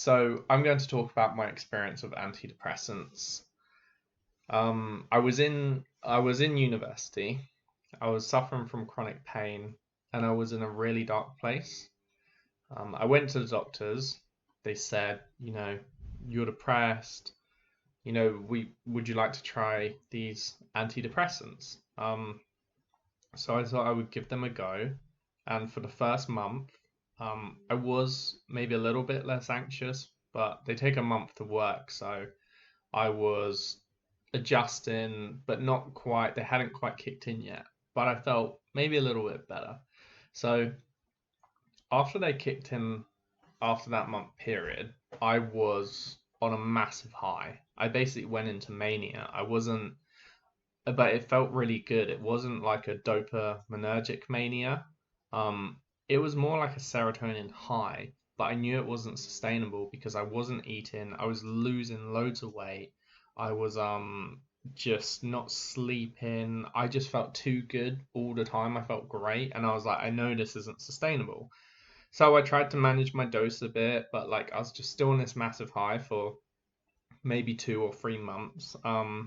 So I'm going to talk about my experience with antidepressants. I was in university. I was suffering from chronic pain, and I was in a really dark place. I went to the doctors. They said, you're depressed. We would you like to try these antidepressants? So I thought I would give them a go. And for the first month, I was maybe a little bit less anxious, but they take a month to work, so I was adjusting, but not quite, they hadn't quite kicked in yet. But I felt maybe a little bit better. So after they kicked in after that month period, I was on a massive high. I basically went into mania. I wasn't, but it felt really good. It wasn't like a dopaminergic mania. Um, it was more like a serotonin high, but I knew it wasn't sustainable because I wasn't eating. I was losing loads of weight. I was just not sleeping. I just felt too good all the time. I felt great, and I was like, I know this isn't sustainable. So I tried to manage my dose a bit, but like I was just still on this massive high for maybe 2 or 3 months. I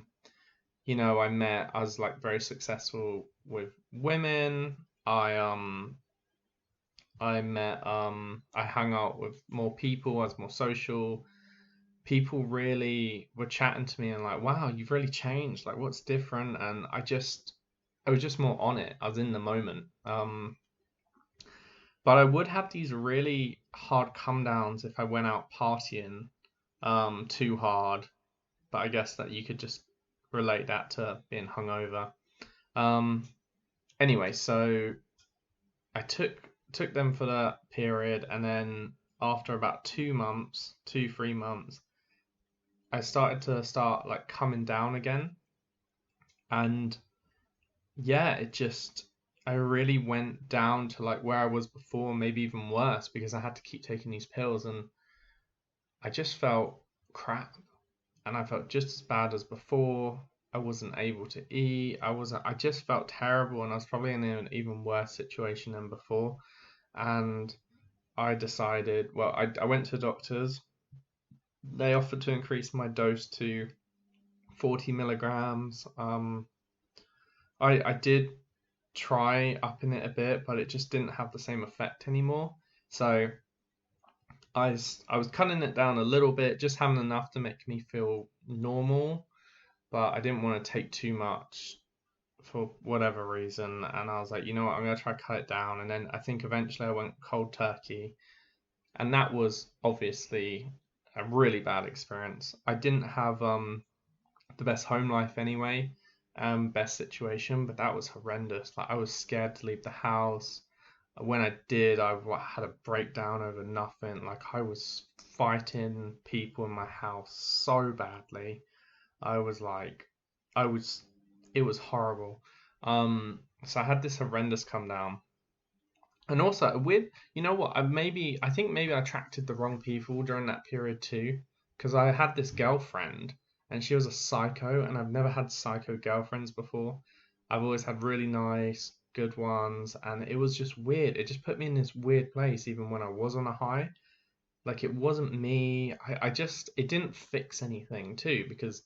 was like very successful with women. I um I hung out with more people, I was more social. People really were chatting to me and like, wow, you've really changed. Like what's different? And I was just more on it. I was in the moment. But I would have these really hard come downs if I went out partying too hard. But I guess that you could just relate that to being hungover. Um, anyway, so I took them for that period, and then after about 2 months, 3 months, I started to start like coming down again, and yeah, I really went down to like where I was before, maybe even worse, because I had to keep taking these pills, and I just felt crap, and I felt just as bad as before. I wasn't able to eat. I just felt terrible, and I was probably in an even worse situation than before. And I decided, well, I went to doctors. They offered to increase my dose to 40 milligrams. I did try upping it a bit, but it just didn't have the same effect anymore. So I was cutting it down a little bit, just having enough to make me feel normal, but I didn't want to take too much for whatever reason. And I was like, you know what, I'm gonna try to cut it down. And then I think eventually I went cold turkey, and that was obviously a really bad experience. I didn't have the best home life anyway, best situation, but that was horrendous. Like I was scared to leave the house. When I did, I had a breakdown over nothing. Like I was fighting people in my house so badly. I was like, I was, it was horrible. So I had this horrendous come down. And also with, you know what, I think maybe I attracted the wrong people during that period too, because I had this girlfriend and she was a psycho, and I've never had psycho girlfriends before. I've always had really nice, good ones, and it was just weird. It just put me in this weird place even when I was on a high. Like it wasn't me. It didn't fix anything too, because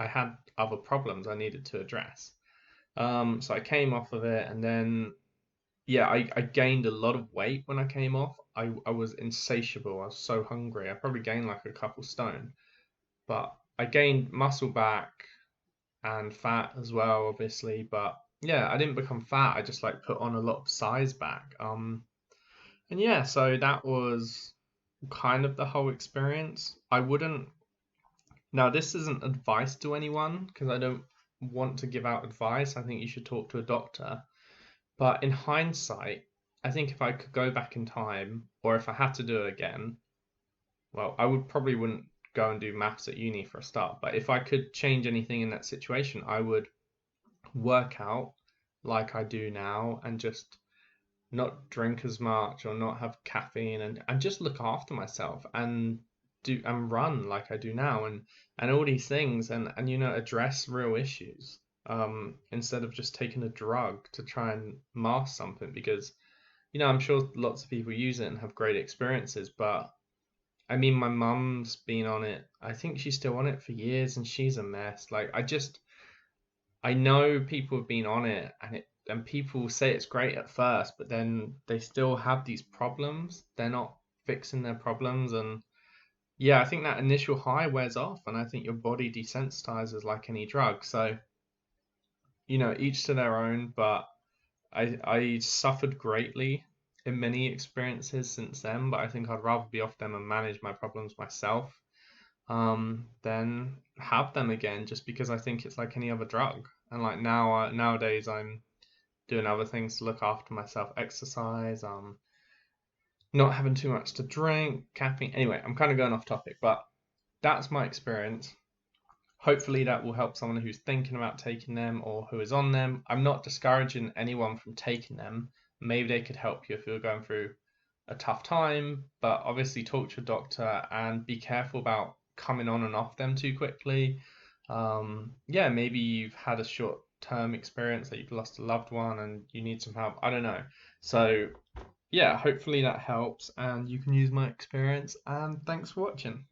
I had other problems I needed to address. So I came off of it, and then yeah, I gained a lot of weight when I came off. I was insatiable. I was so hungry. I probably gained like a couple stone, but I gained muscle back and fat as well, obviously. But yeah, I didn't become fat. I just like put on a lot of size back. And yeah, so that was kind of the whole experience. I wouldn't. Now, this isn't advice to anyone because I don't want to give out advice. I think you should talk to a doctor. But in hindsight, I think if I could go back in time, or if I had to do it again, well, I would probably wouldn't go and do maths at uni for a start. But if I could change anything in that situation, I would work out like I do now and just not drink as much or not have caffeine, and just look after myself and do and run like I do now, and all these things, and address real issues, instead of just taking a drug to try and mask something, because I'm sure lots of people use it and have great experiences, but I mean, my mum's been on it. I think she's still on it for years, and she's a mess. Like, I know people have been on it, and people say it's great at first, but then they still have these problems. They're not fixing their problems, and yeah, I think that initial high wears off, and I think your body desensitizes like any drug. So, each to their own, but I suffered greatly in many experiences since then, but I think I'd rather be off them and manage my problems myself than have them again, just because I think it's like any other drug. And like nowadays I'm doing other things to look after myself, exercise, not having too much to drink, caffeine. Anyway, I'm kind of going off topic, but that's my experience. Hopefully that will help someone who's thinking about taking them or who is on them. I'm not discouraging anyone from taking them. Maybe they could help you if you're going through a tough time, but obviously talk to your doctor and be careful about coming on and off them too quickly. Yeah, maybe you've had a short term experience that you've lost a loved one and you need some help. I don't know. So, yeah, hopefully that helps and you can use my experience. And thanks for watching.